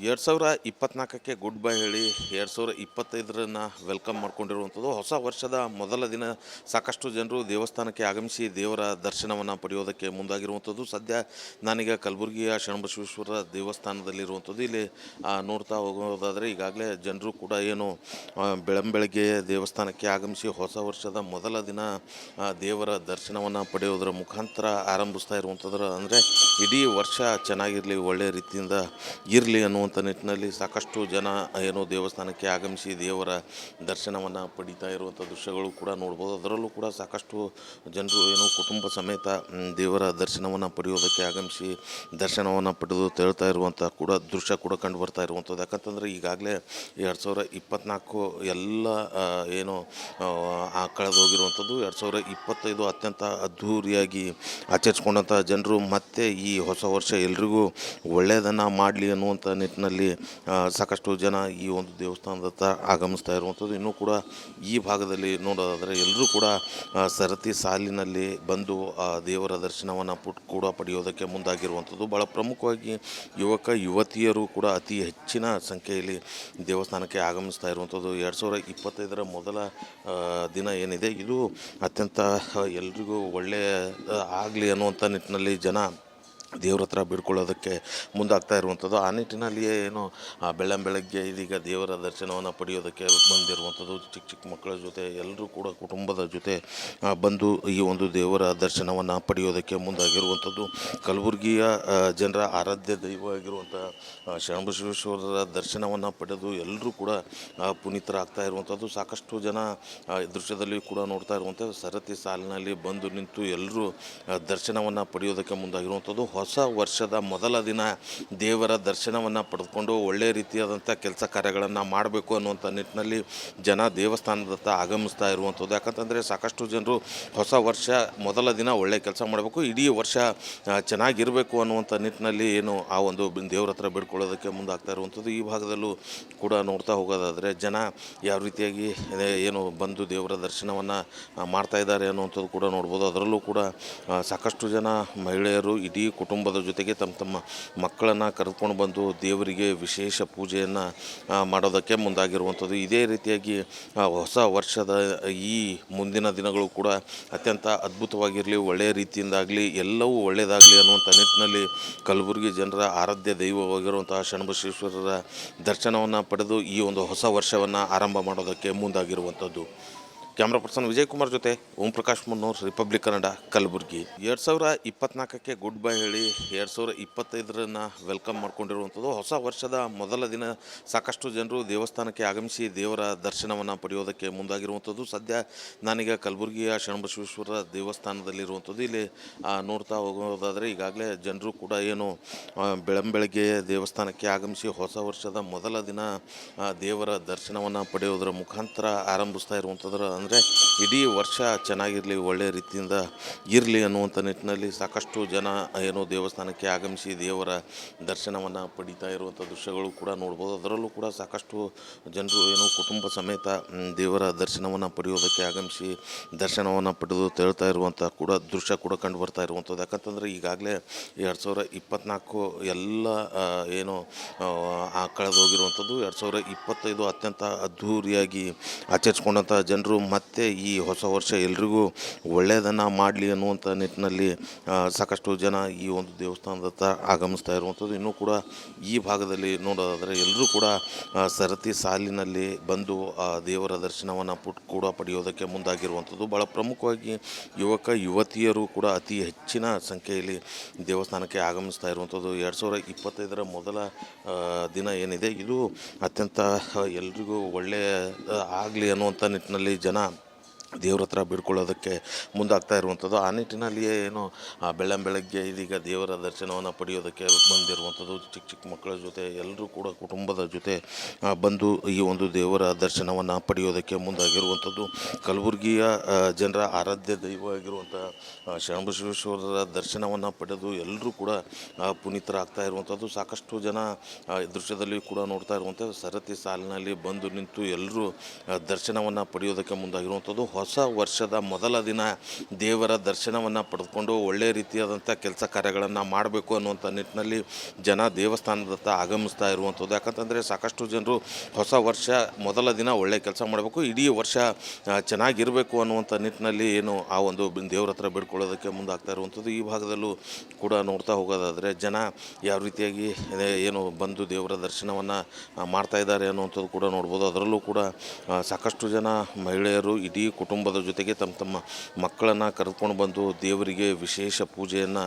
2024ಕ್ಕೆ good bye ಹೇಳಿ 2025ರನ್ನು welcome ಮಾಡ್ಕೊಂಡಿರುವಂಥದ್ದು. ಹೊಸ ವರ್ಷದ ಮೊದಲ ದಿನ ಸಾಕಷ್ಟು ಜನರು ದೇವಸ್ಥಾನಕ್ಕೆ ಆಗಮಿಸಿ ದೇವರ ದರ್ಶನವನ್ನು ಪಡೆಯೋದಕ್ಕೆ ಮುಂದಾಗಿರುವಂಥದ್ದು. ಸದ್ಯ ನಾನೀಗ ಕಲಬುರಗಿಯ ಶರಣಬಸವೇಶ್ವರ ದೇವಸ್ಥಾನದಲ್ಲಿರುವಂಥದ್ದು. ಇಲ್ಲಿ ನೋಡ್ತಾ ಹೋಗೋದಾದರೆ ಈಗಾಗಲೇ ಜನರು ಕೂಡ ಏನು ಬೆಳಗ್ಗೆ ದೇವಸ್ಥಾನಕ್ಕೆ ಆಗಮಿಸಿ ಹೊಸ ವರ್ಷದ ಮೊದಲ ದಿನ ದೇವರ ದರ್ಶನವನ್ನು ಪಡೆಯೋದರ ಮುಖಾಂತರ ಆರಂಭಿಸ್ತಾ ಇರುವಂಥದ್ದು. ಅಂದರೆ ಇಡೀ ವರ್ಷ ಚೆನ್ನಾಗಿರಲಿ, ಒಳ್ಳೆಯ ರೀತಿಯಿಂದ ಇರಲಿ ಅನ್ನುವಂಥ ನಿಟ್ಟಿನಲ್ಲಿ ಸಾಕಷ್ಟು ಜನ ಏನು ದೇವಸ್ಥಾನಕ್ಕೆ ಆಗಮಿಸಿ ದೇವರ ದರ್ಶನವನ್ನು ಪಡೀತಾ ಇರುವಂಥ ದೃಶ್ಯಗಳು ಕೂಡ ನೋಡ್ಬೋದು. ಅದರಲ್ಲೂ ಕೂಡ ಸಾಕಷ್ಟು ಜನರು ಏನು ಕುಟುಂಬ ಸಮೇತ ದೇವರ ದರ್ಶನವನ್ನು ಪಡೆಯೋದಕ್ಕೆ ಆಗಮಿಸಿ ದರ್ಶನವನ್ನು ಪಡೆದು ತೆರಳ್ತಾ ಇರುವಂಥ ಕೂಡ ದೃಶ್ಯ ಕೂಡ ಕಂಡು ಬರ್ತಾ ಇರುವಂಥದ್ದು. ಯಾಕಂತಂದರೆ ಈಗಾಗಲೇ 2024 ಎಲ್ಲ ಏನು ಕಳೆದು ಹೋಗಿರುವಂಥದ್ದು. 2025 ಅತ್ಯಂತ ಅದ್ಧೂರಿಯಾಗಿ ಆಚರಿಸ್ಕೊಂಡಂಥ ಜನರು ಮತ್ತೆ ಈ ಹೊಸ ವರ್ಷ ಎಲ್ರಿಗೂ ಒಳ್ಳೆಯದನ್ನು ಮಾಡಲಿ ಅನ್ನುವಂಥ ನಿಟ್ಟಿನಲ್ಲಿ ಸಾಕಷ್ಟು ಜನ ಈ ಒಂದು ದೇವಸ್ಥಾನದತ್ತ ಆಗಮಿಸ್ತಾ ಇರುವಂಥದ್ದು. ಇನ್ನೂ ಕೂಡ ಈ ಭಾಗದಲ್ಲಿ ನೋಡೋದಾದರೆ ಎಲ್ಲರೂ ಕೂಡ ಸರತಿ ಸಾಲಿನಲ್ಲಿ ಬಂದು ದೇವರ ದರ್ಶನವನ್ನು ಕೂಡ ಪಡೆಯೋದಕ್ಕೆ ಮುಂದಾಗಿರುವಂಥದ್ದು. ಭಾಳ ಪ್ರಮುಖವಾಗಿ ಯುವಕ ಯುವತಿಯರು ಕೂಡ ಅತಿ ಹೆಚ್ಚಿನ ಸಂಖ್ಯೆಯಲ್ಲಿ ದೇವಸ್ಥಾನಕ್ಕೆ ಆಗಮಿಸ್ತಾ ಇರುವಂಥದ್ದು. 2025ರ ಮೊದಲ ದಿನ ಏನಿದೆ ಇದು ಅತ್ಯಂತ ಎಲ್ರಿಗೂ ಒಳ್ಳೆಯ ಆಗಲಿ ಅನ್ನುವಂಥ ನಿಟ್ಟಿನಲ್ಲಿ ಜನ ದೇವ್ರ ಹತ್ರ ಬಿಡ್ಕೊಳ್ಳೋದಕ್ಕೆ ಮುಂದಾಗ್ತಾ ಇರುವಂಥದ್ದು. ಆ ನಿಟ್ಟಿನಲ್ಲಿಯೇ ಏನು ಬೆಳಗ್ಗೆ ಇದೀಗ ದೇವರ ದರ್ಶನವನ್ನು ಪಡೆಯೋದಕ್ಕೆ ಬಂದಿರುವಂಥದ್ದು. ಚಿಕ್ಕ ಮಕ್ಕಳ ಜೊತೆ ಎಲ್ಲರೂ ಕೂಡ ಕುಟುಂಬದ ಜೊತೆ ಬಂದು ಈ ಒಂದು ದೇವರ ದರ್ಶನವನ್ನು ಪಡೆಯೋದಕ್ಕೆ ಮುಂದಾಗಿರುವಂಥದ್ದು. ಕಲಬುರಗಿಯ ಜನರ ಆರಾಧ್ಯ ದೈವ ಆಗಿರುವಂಥ ಶರಣಬಸವೇಶ್ವರರ ದರ್ಶನವನ್ನು ಪಡೆದು ಎಲ್ಲರೂ ಕೂಡ ಪುನೀತರಾಗ್ತಾ ಇರುವಂಥದ್ದು. ಸಾಕಷ್ಟು ಜನ ದೃಶ್ಯದಲ್ಲಿ ಕೂಡ ನೋಡ್ತಾ ಇರುವಂಥದ್ದು ಸರತಿ ಸಾಲಿನಲ್ಲಿ ಬಂದು ನಿಂತು ಎಲ್ಲರೂ ದರ್ಶನವನ್ನು ಪಡೆಯೋದಕ್ಕೆ ಮುಂದಾಗಿರುವಂಥದ್ದು. ಹೊಸ ವರ್ಷದ ಮೊದಲ ದಿನ ದೇವರ ದರ್ಶನವನ್ನು ಪಡೆದುಕೊಂಡು ಒಳ್ಳೆಯ ರೀತಿಯಾದಂಥ ಕೆಲಸ ಕಾರ್ಯಗಳನ್ನು ಮಾಡಬೇಕು ಅನ್ನುವಂಥ ನಿಟ್ಟಿನಲ್ಲಿ ಜನ ದೇವಸ್ಥಾನದತ್ತ ಆಗಮಿಸ್ತಾ ಇರುವಂಥದ್ದು. ಯಾಕಂತಂದರೆ ಸಾಕಷ್ಟು ಜನರು ಹೊಸ ವರ್ಷ ಮೊದಲ ದಿನ ಒಳ್ಳೆಯ ಕೆಲಸ ಮಾಡಬೇಕು, ಇಡೀ ವರ್ಷ ಚೆನ್ನಾಗಿರಬೇಕು ಅನ್ನುವಂಥ ನಿಟ್ಟಿನಲ್ಲಿ ಏನು ಆ ಒಂದು ದೇವ್ರ ಹತ್ರ ಬಿಡ್ಕೊಳ್ಳೋದಕ್ಕೆ ಮುಂದಾಗ್ತಾ ಇರುವಂಥದ್ದು. ಈ ಭಾಗದಲ್ಲೂ ಕೂಡ ನೋಡ್ತಾ ಹೋಗೋದಾದರೆ ಜನ ಯಾವ ರೀತಿಯಾಗಿ ಏನು ಬಂದು ದೇವರ ದರ್ಶನವನ್ನು ಮಾಡ್ತಾ ಇದ್ದಾರೆ ಅನ್ನುವಂಥದ್ದು ಕೂಡ ನೋಡ್ಬೋದು. ಅದರಲ್ಲೂ ಕೂಡ ಸಾಕಷ್ಟು ಜನ ಮಹಿಳೆಯರು ಇಡೀ ಕುಟುಂಬದ ಜೊತೆಗೆ ತಮ್ಮ ಮಕ್ಕಳನ್ನು ಕರೆದುಕೊಂಡು ಬಂದು ದೇವರಿಗೆ ವಿಶೇಷ ಪೂಜೆಯನ್ನು ಮಾಡೋದಕ್ಕೆ ಮುಂದಾಗಿರುವಂಥದ್ದು. ಇದೇ ರೀತಿಯಾಗಿ ಹೊಸ ವರ್ಷದ ಈ ಮುಂದಿನ ದಿನಗಳು ಕೂಡ ಅತ್ಯಂತ ಅದ್ಭುತವಾಗಿರಲಿ, ಒಳ್ಳೆಯ ರೀತಿಯಿಂದಾಗಲಿ, ಎಲ್ಲವೂ ಒಳ್ಳೆಯದಾಗಲಿ ಅನ್ನುವಂಥ ನಿಟ್ಟಿನಲ್ಲಿ ಕಲಬುರಗಿ ಜನರ ಆರಾಧ್ಯ ದೈವವಾಗಿರುವಂತಹ ಶರಣಬಸವೇಶ್ವರರ ದರ್ಶನವನ್ನು ಪಡೆದು ಈ ಒಂದು ಹೊಸ ವರ್ಷವನ್ನು ಆರಂಭ ಮಾಡೋದಕ್ಕೆ ಮುಂದಾಗಿರುವಂಥದ್ದು. ಕ್ಯಾಮ್ರಾ ಪರ್ಸನ್ ವಿಜಯ್ ಕುಮಾರ್ ಜೊತೆ ಓಂ ಪ್ರಕಾಶ್ ಮುನ್ನೂರ್, ರಿಪಬ್ಲಿಕ್ ಕನ್ನಡ, ಕಲಬುರಗಿ. 2024ಕ್ಕೆ ಗುಡ್ ಬೈ ಹೇಳಿ 2025ರನ್ನು ವೆಲ್ಕಮ್ ಮಾಡ್ಕೊಂಡಿರುವಂಥದ್ದು. ಹೊಸ ವರ್ಷದ ಮೊದಲ ದಿನ ಸಾಕಷ್ಟು ಜನರು ದೇವಸ್ಥಾನಕ್ಕೆ ಆಗಮಿಸಿ ದೇವರ ದರ್ಶನವನ್ನು ಪಡೆಯೋದಕ್ಕೆ ಮುಂದಾಗಿರುವಂಥದ್ದು. ಸದ್ಯ ನಾನೀಗ ಕಲಬುರಗಿಯ ಶರಣಬಸವೇಶ್ವರ ದೇವಸ್ಥಾನದಲ್ಲಿರುವಂಥದ್ದು. ಇಲ್ಲಿ ನೋಡ್ತಾ ಹೋಗೋದಾದರೆ ಈಗಾಗಲೇ ಜನರು ಕೂಡ ಏನು ಬೆಳಗ್ಗೆ ದೇವಸ್ಥಾನಕ್ಕೆ ಆಗಮಿಸಿ ಹೊಸ ವರ್ಷದ ಮೊದಲ ದಿನ ದೇವರ ದರ್ಶನವನ್ನು ಪಡೆಯೋದರ ಮುಖಾಂತರ ಆರಂಭಿಸ್ತಾ ಇರುವಂಥದ್ದು. ಅಂದರೆ ಇಡೀ ವರ್ಷ ಚೆನ್ನಾಗಿರಲಿ, ಒಳ್ಳೆಯ ರೀತಿಯಿಂದ ಇರಲಿ ಅನ್ನುವಂಥ ನಿಟ್ಟಿನಲ್ಲಿ ಸಾಕಷ್ಟು ಜನ ಏನು ದೇವಸ್ಥಾನಕ್ಕೆ ಆಗಮಿಸಿ ದೇವರ ದರ್ಶನವನ್ನು ಪಡೀತಾ ಇರುವಂಥ ದೃಶ್ಯಗಳು ಕೂಡ ನೋಡ್ಬೋದು. ಅದರಲ್ಲೂ ಕೂಡ ಸಾಕಷ್ಟು ಜನರು ಏನು ಕುಟುಂಬ ಸಮೇತ ದೇವರ ದರ್ಶನವನ್ನು ಪಡೆಯೋದಕ್ಕೆ ಆಗಮಿಸಿ ದರ್ಶನವನ್ನು ಪಡೆದು ತೆರಳ್ತಾ ಇರುವಂಥ ಕೂಡ ದೃಶ್ಯ ಕೂಡ ಕಂಡು ಬರ್ತಾ ಇರುವಂಥದ್ದು. ಯಾಕಂತಂದರೆ ಈಗಾಗಲೇ 2024 ಎಲ್ಲ ಏನು ಕಳೆದು ಹೋಗಿರುವಂಥದ್ದು. 2025 ಅತ್ಯಂತ ಅದ್ಧೂರಿಯಾಗಿ ಆಚರಿಸ್ಕೊಂಡಂಥ ಜನರು ಮತ್ತೆ ಈ ಹೊಸ ವರ್ಷ ಎಲ್ರಿಗೂ ಒಳ್ಳೆಯದನ್ನು ಮಾಡಲಿ ಅನ್ನುವಂಥ ನಿಟ್ಟಿನಲ್ಲಿ ಸಾಕಷ್ಟು ಜನ ಈ ಒಂದು ದೇವಸ್ಥಾನದತ್ತ ಆಗಮಿಸ್ತಾ ಇರುವಂಥದ್ದು. ಇನ್ನೂ ಕೂಡ ಈ ಭಾಗದಲ್ಲಿ ನೋಡೋದಾದರೆ ಎಲ್ಲರೂ ಕೂಡ ಸರತಿ ಸಾಲಿನಲ್ಲಿ ಬಂದು ದೇವರ ದರ್ಶನವನ್ನು ಕೂಡ ಪಡೆಯೋದಕ್ಕೆ ಮುಂದಾಗಿರುವಂಥದ್ದು. ಭಾಳ ಪ್ರಮುಖವಾಗಿ ಯುವಕ ಯುವತಿಯರು ಕೂಡ ಅತಿ ಹೆಚ್ಚಿನ ಸಂಖ್ಯೆಯಲ್ಲಿ ದೇವಸ್ಥಾನಕ್ಕೆ ಆಗಮಿಸ್ತಾ ಇರುವಂಥದ್ದು. 2025ರ ಮೊದಲ ದಿನ ಏನಿದೆ ಇದು ಅತ್ಯಂತ ಎಲ್ರಿಗೂ ಒಳ್ಳೆಯ ಆಗಲಿ ಅನ್ನುವಂಥ ನಿಟ್ಟಿನಲ್ಲಿ ಜನ ದೇವ್ರ ಹತ್ರ ಬಿಡ್ಕೊಳ್ಳೋದಕ್ಕೆ ಮುಂದಾಗ್ತಾ ಇರುವಂಥದ್ದು. ಆ ನಿಟ್ಟಿನಲ್ಲಿಯೇ ಏನು ಬೆಳಗ್ಗೆ ಇದೀಗ ದೇವರ ದರ್ಶನವನ್ನು ಪಡೆಯೋದಕ್ಕೆ ಬಂದಿರುವಂಥದ್ದು. ಚಿಕ್ಕ ಮಕ್ಕಳ ಜೊತೆ ಎಲ್ಲರೂ ಕೂಡ ಕುಟುಂಬದ ಜೊತೆ ಬಂದು ಈ ಒಂದು ದೇವರ ದರ್ಶನವನ್ನು ಪಡೆಯೋದಕ್ಕೆ ಮುಂದಾಗಿರುವಂಥದ್ದು. ಕಲಬುರಗಿಯ ಜನರ ಆರಾಧ್ಯ ದೈವ ಆಗಿರುವಂಥ ಶರಣಬಸವೇಶ್ವರರ ದರ್ಶನವನ್ನು ಪಡೆದು ಎಲ್ಲರೂ ಕೂಡ ಪುನೀತರಾಗ್ತಾ ಇರುವಂಥದ್ದು. ಸಾಕಷ್ಟು ಜನ ದೃಶ್ಯದಲ್ಲಿ ಕೂಡ ನೋಡ್ತಾ ಇರುವಂಥ ಸರತಿ ಸಾಲಿನಲ್ಲಿ ಬಂದು ನಿಂತು ಎಲ್ಲರೂ ದರ್ಶನವನ್ನು ಪಡೆಯೋದಕ್ಕೆ ಮುಂದಾಗಿರುವಂಥದ್ದು. ಹೊಸ ವರ್ಷದ ಮೊದಲ ದಿನ ದೇವರ ದರ್ಶನವನ್ನು ಪಡೆದುಕೊಂಡು ಒಳ್ಳೆಯ ರೀತಿಯಾದಂಥ ಕೆಲಸ ಕಾರ್ಯಗಳನ್ನು ಮಾಡಬೇಕು ಅನ್ನುವಂಥ ನಿಟ್ಟಿನಲ್ಲಿ ಜನ ದೇವಸ್ಥಾನದತ್ತ ಆಗಮಿಸ್ತಾ ಇರುವಂಥದ್ದು. ಯಾಕಂತಂದರೆ ಸಾಕಷ್ಟು ಜನರು ಹೊಸ ವರ್ಷ ಮೊದಲ ದಿನ ಒಳ್ಳೆಯ ಕೆಲಸ ಮಾಡಬೇಕು, ಇಡೀ ವರ್ಷ ಚೆನ್ನಾಗಿರಬೇಕು ಅನ್ನುವಂಥ ನಿಟ್ಟಿನಲ್ಲಿ ಏನು ಆ ಒಂದು ದೇವ್ರ ಹತ್ರ ಬೇಡ್ಕೊಳ್ಳೋದಕ್ಕೆ ಮುಂದಾಗ್ತಾ ಇರುವಂಥದ್ದು. ಈ ಭಾಗದಲ್ಲೂ ಕೂಡ ನೋಡ್ತಾ ಹೋಗೋದಾದರೆ ಜನ ಯಾವ ರೀತಿಯಾಗಿ ಏನು ಬಂದು ದೇವರ ದರ್ಶನವನ್ನು ಮಾಡ್ತಾ ಇದ್ದಾರೆ ಅನ್ನುವಂಥದ್ದು ಕೂಡ ನೋಡ್ಬೋದು. ಅದರಲ್ಲೂ ಕೂಡ ಸಾಕಷ್ಟು ಜನ ಮಹಿಳೆಯರು ಇಡೀ ಕುಟುಂಬದ ಜೊತೆಗೆ ತಮ್ಮ ತಮ್ಮ ಮಕ್ಕಳನ್ನು ಕರೆದುಕೊಂಡು ಬಂದು ದೇವರಿಗೆ ವಿಶೇಷ ಪೂಜೆಯನ್ನು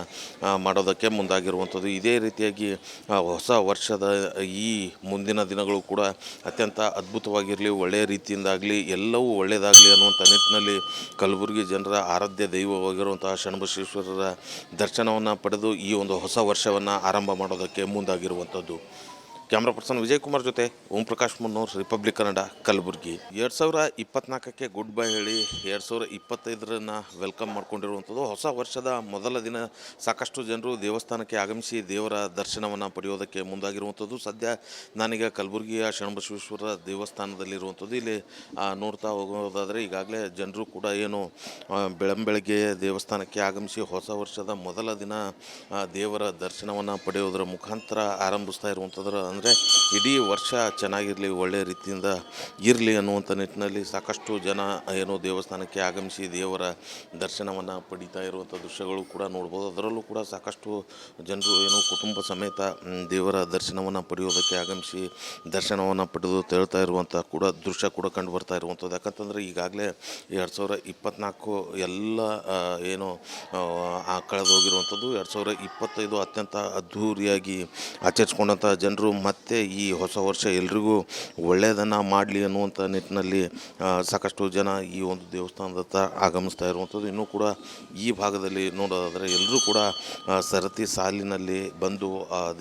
ಮಾಡೋದಕ್ಕೆ ಮುಂದಾಗಿರುವಂಥದ್ದು. ಇದೇ ರೀತಿಯಾಗಿ ಹೊಸ ವರ್ಷದ ಈ ಮುಂದಿನ ದಿನಗಳು ಕೂಡ ಅತ್ಯಂತ ಅದ್ಭುತವಾಗಿರಲಿ, ಒಳ್ಳೆಯ ರೀತಿಯಿಂದಾಗಲಿ, ಎಲ್ಲವೂ ಒಳ್ಳೆಯದಾಗಲಿ ಅನ್ನುವಂಥ ನಿಟ್ಟಿನಲ್ಲಿ ಕಲಬುರಗಿ ಜನರ ಆರಾಧ್ಯ ದೈವವಾಗಿರುವಂತಹ ಶರಣಬಸವೇಶ್ವರರ ದರ್ಶನವನ್ನು ಪಡೆದು ಈ ಒಂದು ಹೊಸ ವರ್ಷವನ್ನು ಆರಂಭ ಮಾಡೋದಕ್ಕೆ ಮುಂದಾಗಿರುವಂಥದ್ದು. ಕ್ಯಾಮ್ರಾ ಪರ್ಸನ್ ವಿಜಯ್ ಕುಮಾರ್ ಜೊತೆ ಓಂ ಪ್ರಕಾಶ್ ಮುನ್ನೂರ್, ರಿಪಬ್ಲಿಕ್ ಕನ್ನಡ, ಕಲಬುರಗಿ. 2024ಕ್ಕೆ ಗುಡ್ ಬೈ ಹೇಳಿ 2025ರನ್ನು ವೆಲ್ಕಮ್ ಮಾಡ್ಕೊಂಡಿರುವಂಥದ್ದು. ಹೊಸ ವರ್ಷದ ಮೊದಲ ದಿನ ಸಾಕಷ್ಟು ಜನರು ದೇವಸ್ಥಾನಕ್ಕೆ ಆಗಮಿಸಿ ದೇವರ ದರ್ಶನವನ್ನು ಪಡೆಯೋದಕ್ಕೆ ಮುಂದಾಗಿರುವಂಥದ್ದು. ಸದ್ಯ ನಾನೀಗ ಕಲಬುರಗಿಯ ಶರಣಬಸವೇಶ್ವರ ದೇವಸ್ಥಾನದಲ್ಲಿರುವಂಥದ್ದು. ಇಲ್ಲಿ ನೋಡ್ತಾ ಹೋಗೋದಾದರೆ ಈಗಾಗಲೇ ಜನರು ಕೂಡ ಏನು ಬೆಳಗ್ಗೆ ದೇವಸ್ಥಾನಕ್ಕೆ ಆಗಮಿಸಿ ಹೊಸ ವರ್ಷದ ಮೊದಲ ದಿನ ದೇವರ ದರ್ಶನವನ್ನು ಪಡೆಯೋದರ ಮುಖಾಂತರ ಆರಂಭಿಸ್ತಾ ಇರುವಂಥದ್ದು. ಅಂದರೆ ಇಡೀ ವರ್ಷ ಚೆನ್ನಾಗಿರಲಿ, ಒಳ್ಳೆಯ ರೀತಿಯಿಂದ ಇರಲಿ ಅನ್ನುವಂಥ ನಿಟ್ಟಿನಲ್ಲಿ ಸಾಕಷ್ಟು ಜನ ಏನು ದೇವಸ್ಥಾನಕ್ಕೆ ಆಗಮಿಸಿ ದೇವರ ದರ್ಶನವನ್ನು ಪಡೀತಾ ಇರುವಂಥ ದೃಶ್ಯಗಳು ಕೂಡ ನೋಡ್ಬೋದು. ಅದರಲ್ಲೂ ಕೂಡ ಸಾಕಷ್ಟು ಜನರು ಏನು ಕುಟುಂಬ ಸಮೇತ ದೇವರ ದರ್ಶನವನ್ನು ಪಡೆಯೋದಕ್ಕೆ ಆಗಮಿಸಿ ದರ್ಶನವನ್ನು ಪಡೆದು ತೆರಳ್ತಾ ಇರುವಂಥ ಕೂಡ ದೃಶ್ಯ ಕೂಡ ಕಂಡು ಬರ್ತಾ ಇರುವಂಥದ್ದು. ಯಾಕಂತಂದರೆ ಈಗಾಗಲೇ 2024 ಎಲ್ಲ ಏನು ಕಳೆದು ಹೋಗಿರುವಂಥದ್ದು. 2025 ಅತ್ಯಂತ ಅದ್ಧೂರಿಯಾಗಿ ಆಚರಿಸ್ಕೊಂಡಂಥ ಜನರು ಮತ್ತೆ ಈ ಹೊಸ ವರ್ಷ ಎಲ್ರಿಗೂ ಒಳ್ಳೆಯದನ್ನು ಮಾಡಲಿ ಅನ್ನುವಂಥ ನಿಟ್ಟಿನಲ್ಲಿ ಸಾಕಷ್ಟು ಜನ ಈ ಒಂದು ದೇವಸ್ಥಾನದತ್ತ ಆಗಮಿಸ್ತಾ ಇರುವಂಥದ್ದು. ಇನ್ನೂ ಕೂಡ ಈ ಭಾಗದಲ್ಲಿ ನೋಡೋದಾದರೆ ಎಲ್ಲರೂ ಕೂಡ ಸರತಿ ಸಾಲಿನಲ್ಲಿ ಬಂದು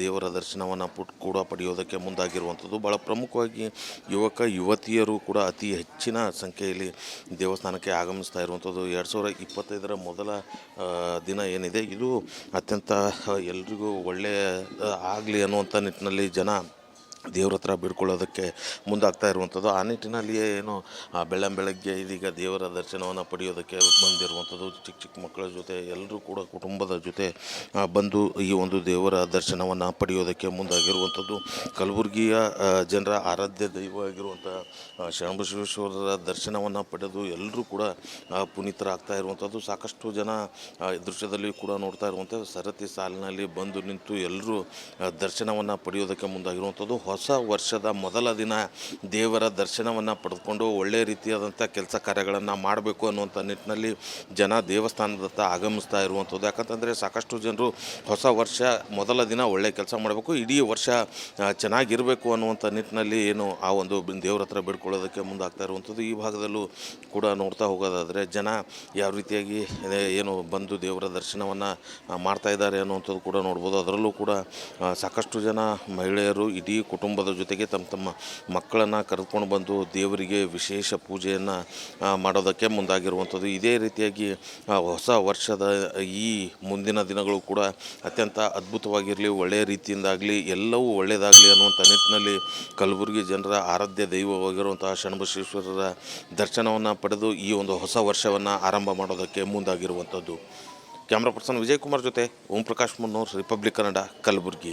ದೇವರ ದರ್ಶನವನ್ನು ಕೂಡ ಪಡೆಯೋದಕ್ಕೆ ಮುಂದಾಗಿರುವಂಥದ್ದು. ಭಾಳ ಪ್ರಮುಖವಾಗಿ ಯುವಕ ಯುವತಿಯರು ಕೂಡ ಅತಿ ಹೆಚ್ಚಿನ ಸಂಖ್ಯೆಯಲ್ಲಿ ದೇವಸ್ಥಾನಕ್ಕೆ ಆಗಮಿಸ್ತಾ ಇರುವಂಥದ್ದು. 2025ರ ಮೊದಲ ದಿನ ಏನಿದೆ ಇದು ಅತ್ಯಂತ ಎಲ್ರಿಗೂ ಒಳ್ಳೆಯ ಆಗಲಿ ಅನ್ನುವಂಥ ನಿಟ್ಟಿನಲ್ಲಿ ಜನ ದೇವ್ರ ಹತ್ರ ಬಿಡ್ಕೊಳ್ಳೋದಕ್ಕೆ ಮುಂದಾಗ್ತಾ ಇರುವಂಥದ್ದು. ಆ ನಿಟ್ಟಿನಲ್ಲಿಯೇ ಏನು ಬೆಳಗ್ಗೆ ಇದೀಗ ದೇವರ ದರ್ಶನವನ್ನು ಪಡೆಯೋದಕ್ಕೆ ಬಂದಿರುವಂಥದ್ದು. ಚಿಕ್ಕ ಚಿಕ್ಕ ಮಕ್ಕಳ ಜೊತೆ ಎಲ್ಲರೂ ಕೂಡ ಕುಟುಂಬದ ಜೊತೆ ಬಂದು ಈ ಒಂದು ದೇವರ ದರ್ಶನವನ್ನು ಪಡೆಯೋದಕ್ಕೆ ಮುಂದಾಗಿರುವಂಥದ್ದು. ಕಲಬುರಗಿಯ ಜನರ ಆರಾಧ್ಯ ದೈವ ಆಗಿರುವಂಥ ಶರಣಬಸವೇಶ್ವರರ ದರ್ಶನವನ್ನು ಪಡೆದು ಎಲ್ಲರೂ ಕೂಡ ಪುನೀತರಾಗ್ತಾ ಇರುವಂಥದ್ದು. ಸಾಕಷ್ಟು ಜನ ದೃಶ್ಯದಲ್ಲಿ ಕೂಡ ನೋಡ್ತಾ ಇರುವಂಥದ್ದು ಸರತಿ ಸಾಲಿನಲ್ಲಿ ಬಂದು ನಿಂತು ಎಲ್ಲರೂ ದರ್ಶನವನ್ನು ಪಡೆಯೋದಕ್ಕೆ ಮುಂದಾಗಿರುವಂಥದ್ದು. ಹೊಸ ವರ್ಷದ ಮೊದಲ ದಿನ ದೇವರ ದರ್ಶನವನ್ನು ಪಡೆದುಕೊಂಡು ಒಳ್ಳೆಯ ರೀತಿಯಾದಂಥ ಕೆಲಸ ಕಾರ್ಯಗಳನ್ನು ಮಾಡಬೇಕು ಅನ್ನುವಂಥ ನಿಟ್ಟಿನಲ್ಲಿ ಜನ ದೇವಸ್ಥಾನದತ್ತ ಆಗಮಿಸ್ತಾ ಇರುವಂಥದ್ದು. ಯಾಕಂತಂದರೆ ಸಾಕಷ್ಟು ಜನರು ಹೊಸ ವರ್ಷ ಮೊದಲ ದಿನ ಒಳ್ಳೆಯ ಕೆಲಸ ಮಾಡಬೇಕು, ಇಡೀ ವರ್ಷ ಚೆನ್ನಾಗಿರಬೇಕು ಅನ್ನುವಂಥ ನಿಟ್ಟಿನಲ್ಲಿ ಏನು ಆ ಒಂದು ದೇವ್ರ ಹತ್ರ ಬೇಡ್ಕೊಳ್ಳೋದಕ್ಕೆ ಮುಂದಾಗ್ತಾ ಇರುವಂಥದ್ದು. ಈ ಭಾಗದಲ್ಲೂ ಕೂಡ ನೋಡ್ತಾ ಹೋಗೋದಾದರೆ ಜನ ಯಾವ ರೀತಿಯಾಗಿ ಏನು ಬಂದು ದೇವರ ದರ್ಶನವನ್ನು ಮಾಡ್ತಾ ಇದ್ದಾರೆ ಅನ್ನುವಂಥದ್ದು ಕೂಡ ನೋಡ್ಬೋದು. ಅದರಲ್ಲೂ ಕೂಡ ಸಾಕಷ್ಟು ಜನ ಮಹಿಳೆಯರು ಇಡೀ ಕುಟುಂಬದ ಜೊತೆಗೆ ತಮ್ಮ ತಮ್ಮ ಮಕ್ಕಳನ್ನು ಕರೆದುಕೊಂಡು ಬಂದು ದೇವರಿಗೆ ವಿಶೇಷ ಪೂಜೆಯನ್ನು ಮಾಡೋದಕ್ಕೆ ಮುಂದಾಗಿರುವಂಥದ್ದು. ಇದೇ ರೀತಿಯಾಗಿ ಹೊಸ ವರ್ಷದ ಈ ಮುಂದಿನ ದಿನಗಳು ಕೂಡ ಅತ್ಯಂತ ಅದ್ಭುತವಾಗಿರಲಿ, ಒಳ್ಳೆಯ ರೀತಿಯಿಂದಾಗಲಿ, ಎಲ್ಲವೂ ಒಳ್ಳೆಯದಾಗಲಿ ಅನ್ನುವಂಥ ನಿಟ್ಟಿನಲ್ಲಿ ಕಲಬುರಗಿ ಜನರ ಆರಾಧ್ಯ ದೈವವಾಗಿರುವಂತಹ ಶರಣಬಸವೇಶ್ವರರ ದರ್ಶನವನ್ನು ಪಡೆದು ಈ ಒಂದು ಹೊಸ ವರ್ಷವನ್ನು ಆರಂಭ ಮಾಡೋದಕ್ಕೆ ಮುಂದಾಗಿರುವಂಥದ್ದು. ಕ್ಯಾಮ್ರಾ ಪರ್ಸನ್ ವಿಜಯ್ ಕುಮಾರ್ ಜೊತೆ ಓಂ ಪ್ರಕಾಶ್ ಮುನ್ನೂರ್, ರಿಪಬ್ಲಿಕ್ ಕನ್ನಡ, ಕಲಬುರಗಿ.